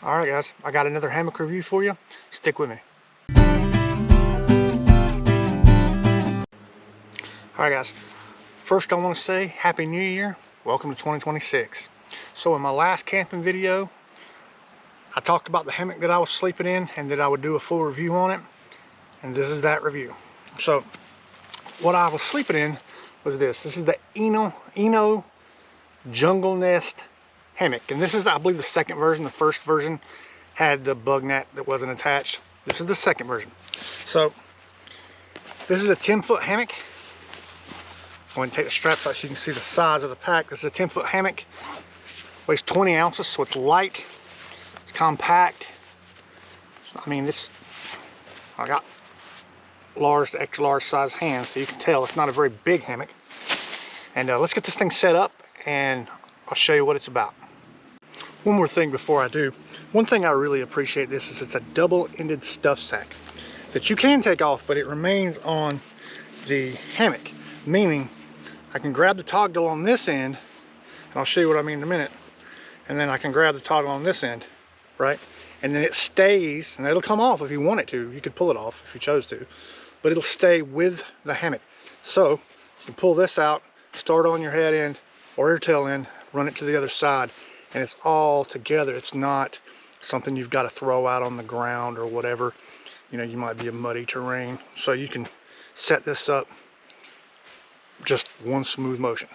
Alright guys, I got another hammock review for you. Stick with me. Alright guys, first I want to say Happy New Year. Welcome to 2026. So in my last camping video, I talked about the hammock that I was sleeping in and that I would do a full review on it. And this is that review. So what I was sleeping in was this. This is the Eno JungleNest hammock, and this is, I believe, the second version. The first version had the bug net that wasn't attached. This is the second version. So this is a 10-foot hammock. I'm going to take the straps out so you can see the size of the pack. This is a 10-foot hammock. Weighs 20 ounces, so it's light. It's compact. I mean, I got large to extra large size hands, so you can tell it's not a very big hammock. And let's get this thing set up and I'll show you what it's about. One more thing before I do. One thing I really appreciate this is it's a double-ended stuff sack that you can take off, but it remains on the hammock, meaning I can grab the toggle on this end, and I'll show you what I mean in a minute, and then I can grab the toggle on this end, right? And then it stays, and it'll come off if you want it to. You could pull it off if you chose to, but it'll stay with the hammock. So you can pull this out, start on your head end or your tail end, run it to the other side, and it's all together. It's not something you've got to throw out on the ground or whatever. You know, you might be in muddy terrain, so you can set this up just one smooth motion.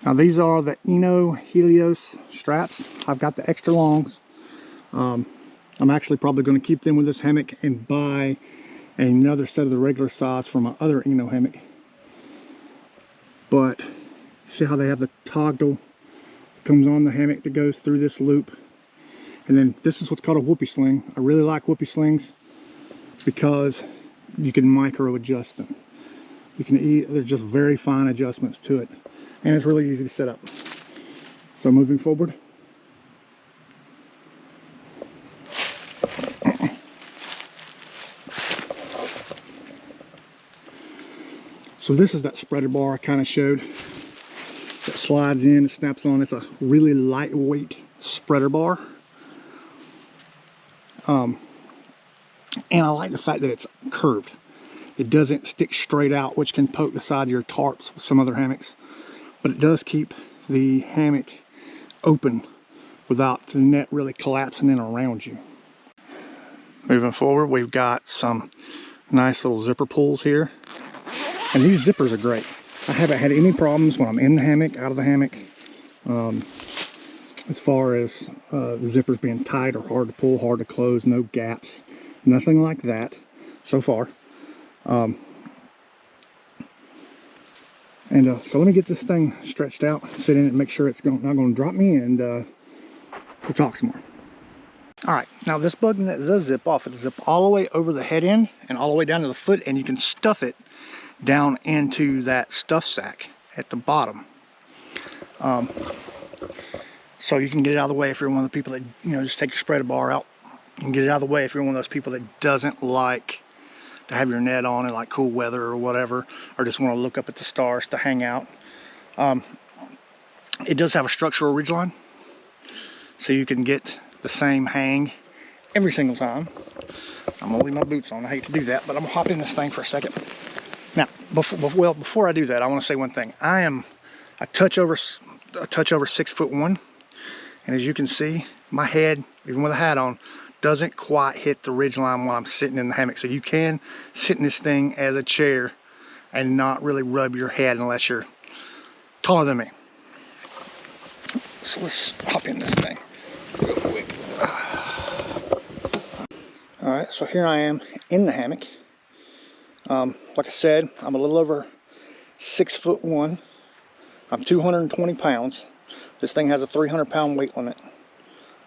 Now these are the Eno Helios straps. I've got the extra longs. I'm actually probably going to keep them with this hammock and buy another set of the regular size for my other Eno hammock. But see how they have the toggle that comes on the hammock that goes through this loop. And then this is what's called a whoopee sling. I really like whoopee slings because you can micro adjust them. You can there's just very fine adjustments to it. And it's really easy to set up. So moving forward. So this is that spreader bar I kind of showed. That slides in, it snaps on. It's a really lightweight spreader bar. And I like the fact that it's curved. It doesn't stick straight out, which can poke the side of your tarps with some other hammocks. But it does keep the hammock open without the net really collapsing in around you. Moving forward, we've got some nice little zipper pulls here. And these zippers are great. I haven't had any problems when I'm in the hammock, out of the hammock, as far as the zippers being tight or hard to pull, hard to close, no gaps, nothing like that so far. So let me get this thing stretched out, sit in it, and make sure it's not going to drop me, and we'll talk some more. All right, now this bug net does zip off. It'll zip all the way over the head end and all the way down to the foot, and you can stuff it down into that stuff sack at the bottom. So you can get it out of the way if you're one of the people that, you know, just take your spreader bar out. You can get it out of the way if you're one of those people that doesn't like to have your net on in like cool weather or whatever, or just want to look up at the stars to hang out. It does have a structural ridgeline, so you can get the same hang every single time. I'm gonna leave my boots on. I hate to do that, but I'm gonna hop in this thing for a second. Now, before I do that, I want to say one thing. I am a touch over 6'1", and as you can see, my head, even with a hat on, doesn't quite hit the ridge line while I'm sitting in the hammock. So you can sit in this thing as a chair and not really rub your head unless you're taller than me. So let's hop in this thing real quick. All right, so here I am in the hammock. Like I said, I'm a little over 6'1". I'm 220 pounds. This thing has a 300-pound weight limit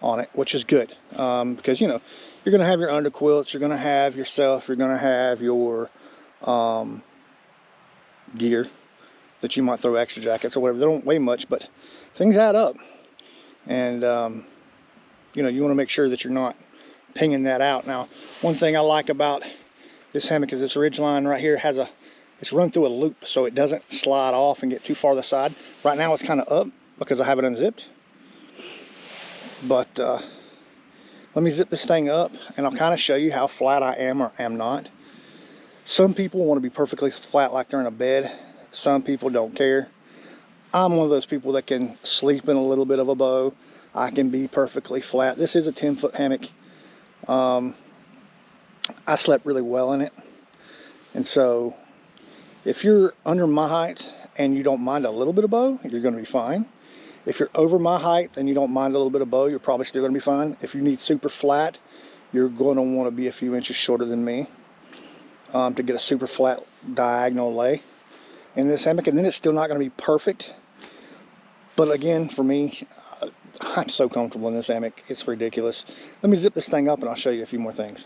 on it, which is good, because you know you're going to have your underquilts, you're going to have yourself, you're going to have your gear that you might throw extra jackets or whatever. They don't weigh much, but things add up, and you know, you want to make sure that you're not pinging that out. Now, one thing I like about this hammock is this ridge line right here has it's run through a loop, so it doesn't slide off and get too far to the side. Right now it's kind of up because I have it unzipped, but let me zip this thing up and I'll kind of show you how flat I am or am not. Some people want to be perfectly flat like they're in a bed. Some people don't care. I'm one of those people that can sleep in a little bit of a bow. I can be perfectly flat. This is a 10-foot hammock. I slept really well in it, and so if you're under my height and you don't mind a little bit of bow, you're going to be fine. If you're over my height and you don't mind a little bit of bow, you're probably still going to be fine. If you need super flat, you're going to want to be a few inches shorter than me to get a super flat diagonal lay in this hammock, and then it's still not going to be perfect. But again, for me, I'm so comfortable in this hammock, it's ridiculous. Let me zip this thing up and I'll show you a few more things.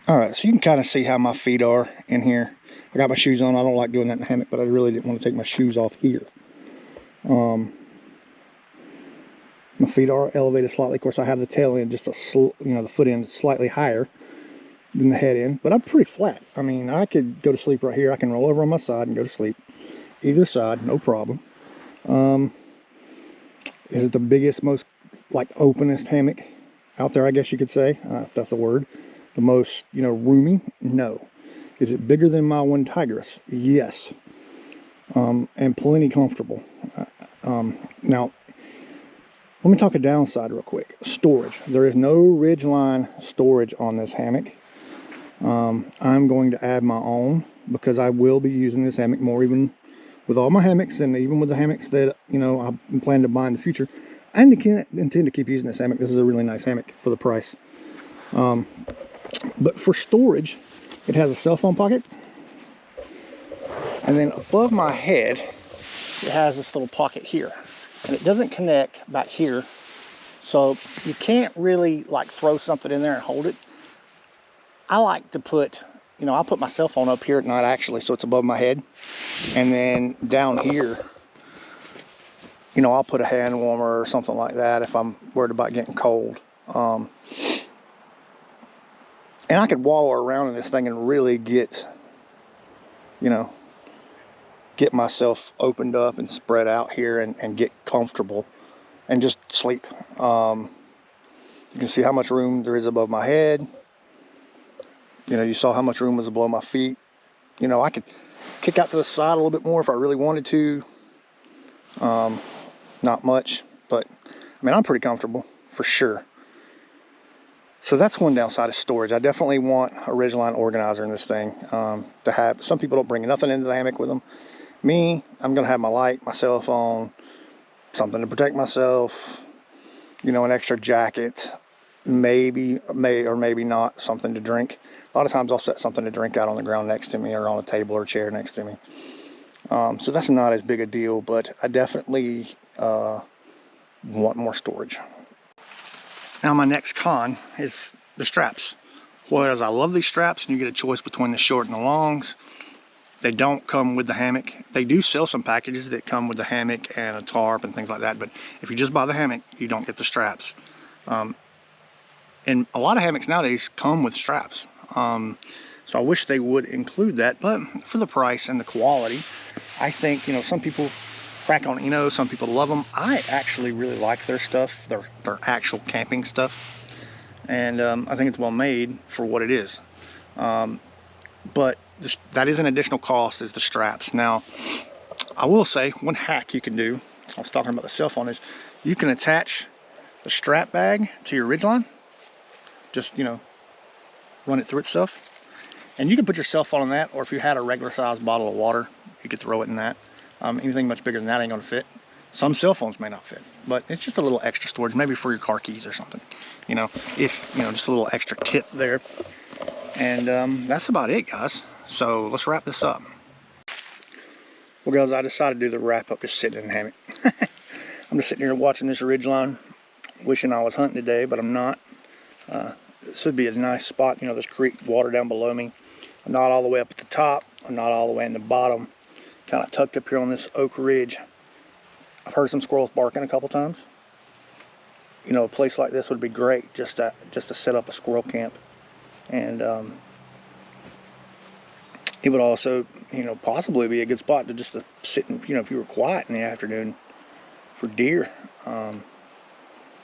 All right, so you can kind of see how my feet are in here. I got my shoes on. I don't like doing that in the hammock, but I really didn't want to take my shoes off here. My feet are elevated slightly. Of course, I have the tail end just the foot end slightly higher than the head end, but I'm pretty flat. I mean, I could go to sleep right here. I can roll over on my side and go to sleep. Either side, no problem. Is it the biggest, most like openest hammock out there, I guess you could say, if that's the word? The most, you know, roomy? No. Is it bigger than my one Tigris? Yes. And plenty comfortable. Now, let me talk a downside real quick. Storage. There is no ridgeline storage on this hammock. I'm going to add my own because I will be using this hammock more, even with all my hammocks and even with the hammocks that, you know, I'm planning to buy in the future. I intend to keep using this hammock. This is a really nice hammock for the price. But for storage, it has a cell phone pocket. And then above my head, it has this little pocket here. And it doesn't connect back here. So you can't really like throw something in there and hold it. I like to put, you know, I'll put my cell phone up here at night actually, so it's above my head. And then down here, you know, I'll put a hand warmer or something like that if I'm worried about getting cold. And I could wallow around in this thing and really get, you know, get myself opened up and spread out here and get comfortable and just sleep. You can see how much room there is above my head. You know, you saw how much room was below my feet. You know, I could kick out to the side a little bit more if I really wanted to. Not much, but I mean, I'm pretty comfortable for sure. So that's one downside of storage. I definitely want a ridgeline organizer in this thing to have. Some people don't bring nothing into the hammock with them. Me, I'm gonna have my light, my cell phone, something to protect myself, you know, an extra jacket, maybe, may or maybe not, something to drink. A lot of times I'll set something to drink out on the ground next to me or on a table or chair next to me. So that's not as big a deal, but I definitely want more storage. Now my next con is the straps. Whereas I love these straps and you get a choice between the short and the longs, they don't come with the hammock. They do sell some packages that come with the hammock and a tarp and things like that, but if you just buy the hammock, you don't get the straps. And a lot of hammocks nowadays come with straps. So I wish they would include that, but for the price and the quality, I think, you know, some people crack on Eno, some people love them. I actually really like their stuff, their actual camping stuff. And I think it's well made for what it is. But that is an additional cost, is the straps. Now, I will say one hack you can do, I was talking about the cell phone, is you can attach the strap bag to your ridgeline. Just, you know, run it through itself. And you can put your cell phone in that, or if you had a regular sized bottle of water, you could throw it in that. Anything much bigger than that ain't gonna fit. Some cell phones may not fit, but it's just a little extra storage, maybe for your car keys or something. You know, if, you know, just a little extra tip there. And that's about it, guys. So let's wrap this up. Well, guys, I decided to do the wrap up just sitting in the hammock. I'm just sitting here watching this ridgeline, wishing I was hunting today, but I'm not. This would be a nice spot, you know, this creek water down below me. I'm not all the way up at the top, I'm not all the way in the bottom, kind of tucked up here on this oak ridge. I've heard some squirrels barking a couple times. You know, a place like this would be great just to set up a squirrel camp. And it would also, you know, possibly be a good spot to just to sit and, you know, if you were quiet in the afternoon for deer,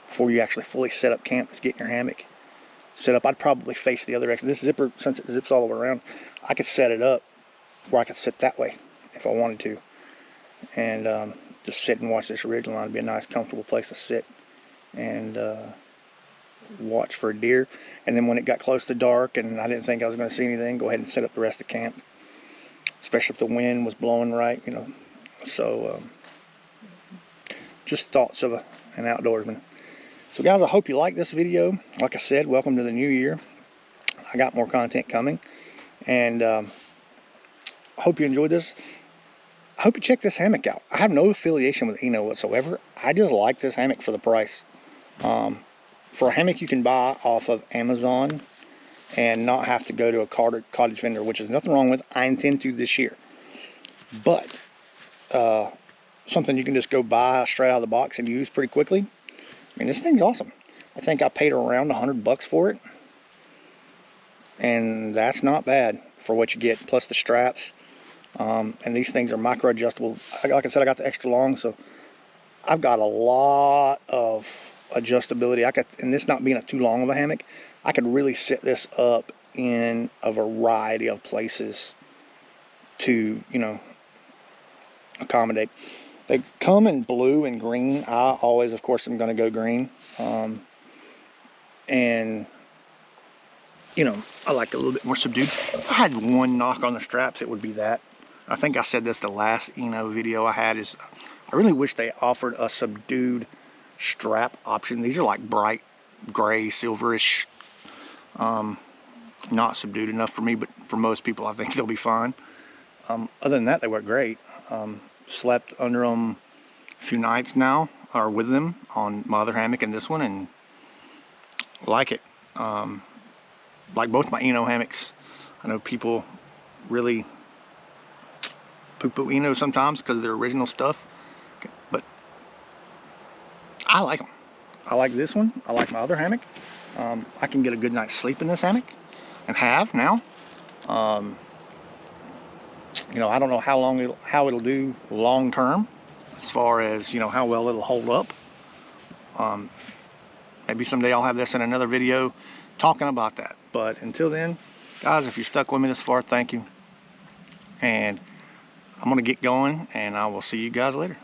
before you actually fully set up camp, just get in your hammock set up. I'd probably face the other direction. This zipper, since it zips all the way around, I could set it up where I could sit that way if I wanted to, and just sit and watch this ridgeline. It'd be a nice comfortable place to sit and watch for a deer. And then when it got close to dark and I didn't think I was going to see anything, go ahead and set up the rest of the camp, especially if the wind was blowing right, you know. So just thoughts of an outdoorsman. So guys, I hope you like this video. Like I said, welcome to the new year. I got more content coming, and I hope you enjoyed this. I hope you check this hammock out. I have no affiliation with Eno whatsoever. I just like this hammock for the price. For a hammock you can buy off of Amazon and not have to go to a cottage vendor, which is nothing wrong with. I intend to this year. But something you can just go buy straight out of the box and use pretty quickly. I mean, this thing's awesome. I think I paid around $100 for it. And that's not bad for what you get, plus the straps. And these things are micro adjustable. Like I said, I got the extra long, so I've got a lot of adjustability. And this not being too long of a hammock, I could really set this up in a variety of places to, you know, accommodate. They come in blue and green. I always, of course, am going to go green. And, you know, I like a little bit more subdued. If I had one knock on the straps, it would be that. I think I said this the last Eno video I had, is I really wish they offered a subdued strap option. These are like bright gray, silverish. Not subdued enough for me, but for most people I think they'll be fine. Other than that, they work great. Slept under them a few nights now, or with them on my other hammock and this one, and like it. Like both my Eno hammocks. I know people really poo-poo Eno sometimes because of their original stuff, but I like them. I like this one. I like my other hammock. I can get a good night's sleep in this hammock, and have now. You know, I don't know how it'll do long term, as far as, you know, how well it'll hold up. Maybe someday I'll have this in another video talking about that. But until then, guys, if you stuck with me this far, thank you. And I'm gonna get going, and I will see you guys later.